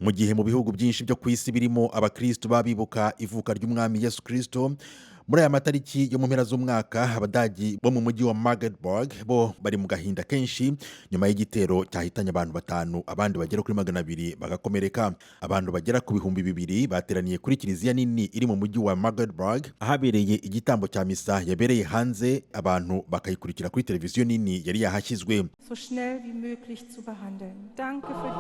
Mu gihe mu bihugu byinshi byo ku isi birimo abakristo babibuka ivuka ry'umwami Yesu Kristo, muri aya matariki yo mu mpera z'umwaka Abadage bo mu mujyi wa Magdeburg bo bari mu gahinda kenshi nyuma y'igitero cyahitanye abantu batanu, abandi bagera kuri 200 bagakomereka. Abantu bagera ku bihumbi 2 bateraniye kuri kiliziya nini iri mu mujyi wa Magdeburg ahabereye igitambo cya misa yabereye hanze, abantu bakayikurikira kuri televiziyo nini yari yahashyizwe. So schnell wie möglich zu behandeln. Danke für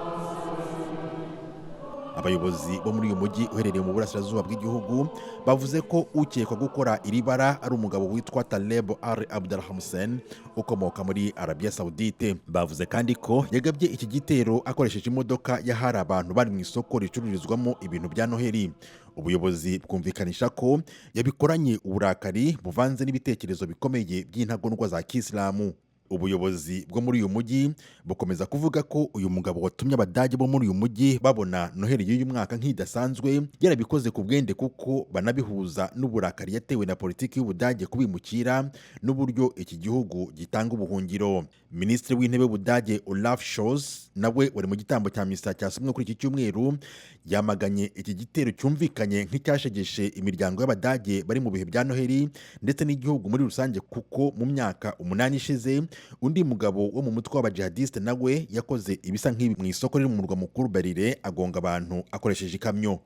Abayobozi bo muri uyu mujyi uherereye mu burasirazuba bw'igihugu bavuze ko ukekwa gukora iri bara ari umugabo witwa Taleb al-Abdulmohsen ukomoka muri Arabiya Sawudite. Bavuze kandi ko yagabye iki gitero akoresheje imodoka yahari abantu bari mu isoko ricururizwamo ibintu bya Noheli. Ubuyobozi bwumvikanisha ko yabikoranye uburakari buvanze n'ibitekerezo bikomeye by'intagondwa za Kisilamu. Ubuyobozi bwo muri uyu mujyi bukomeza kuvuga ko uyu mugabo watumye Abadage bo muri uyu mujyi babona Noheli y'uyu mwaka nk'idasanzwe yarabikoze ku bwende, kuko banabihuza n'uburakari yatewe na politiki y'Ubudage kubimukira n'uburyo iki gihugu gitanga ubuhungiro. Minisitiri w'intebe w'Ubudage Olaf Scholz nawe wari mu gitambo cya misa cyasomwe kuri iki cyumweru yamaganye iki gitero cyumvikanye nk'icyashegeshe imiryango y'Abadage bari mu bihe bya Noheli ndetse n'igihugu muri rusange, kuko mu myaka 8 ishize undi mugabo wo mu mutwe w'abajihadiste nawe yakoze ibisa nk'ibi mu isoko riri mu murwa mukuru Berlin, agonga abantu akoresheje ikamyo.